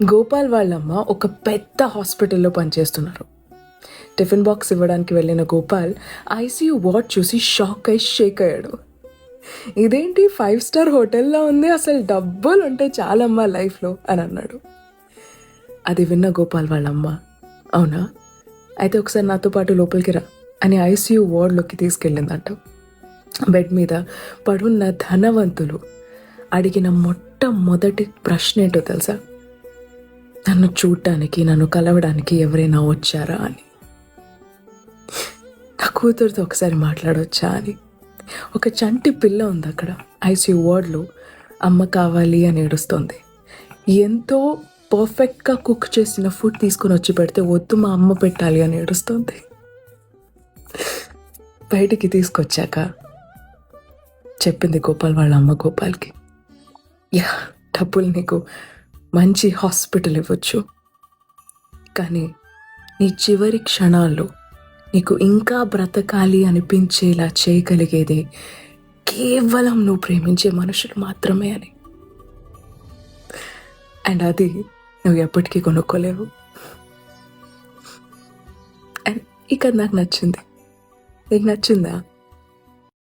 గోపాల్ వాళ్ళమ్మ ఒక పెద్ద హాస్పిటల్లో పనిచేస్తున్నారు. టిఫిన్ బాక్స్ ఇవ్వడానికి వెళ్ళిన గోపాల్ ఐసీయూ వార్డ్ చూసి షాక్ అయి షేక్ అయ్యాడు. ఇదేంటి 5 స్టార్ హోటల్లో ఉంది, అసలు డబ్బులు ఉంటే చాలమ్మా లైఫ్లో అని అన్నాడు. అది విన్న గోపాల్ వాళ్ళమ్మ, అవునా అయితే ఒకసారి నాతో పాటు లోపలికి రా అని ఐసీయూ వార్డ్లోకి తీసుకెళ్ళిందంట. బెడ్ మీద పడున్న ధనవంతులు అడిగిన మొట్టమొదటి ప్రశ్న ఏంటో తెలుసా? నన్ను చూడటానికి, నన్ను కలవడానికి ఎవరైనా వచ్చారా అని. నా కూతురుతో ఒకసారి మాట్లాడవచ్చా అని. ఒక చంటి పిల్ల ఉంది అక్కడ ఐసీయూ వార్డ్లో, అమ్మ కావాలి అని ఏడుస్తుంది. ఎంతో పర్ఫెక్ట్గా కుక్ చేసిన ఫుడ్ తీసుకుని వచ్చి పెడితే వద్దు మా అమ్మ పెట్టాలి అని ఏడుస్తుంది. బయటికి తీసుకొచ్చాక చెప్పింది గోపాల్ వాళ్ళ అమ్మ గోపాల్కి, యా డబ్బులు నీకు మంచి హాస్పిటల్ ఇవ్వచ్చు, కానీ నీ చివరి క్షణాల్లో నీకు ఇంకా బ్రతకాలి అనిపించేలా చేయగలిగేదే కేవలం నువ్వు ప్రేమించే మనుషులు మాత్రమే అని. అండ్ అది నువ్వు ఎప్పటికీ కొనుక్కోలేవు. అండ్ ఇక నాకు నచ్చింది. నీకు నచ్చిందా?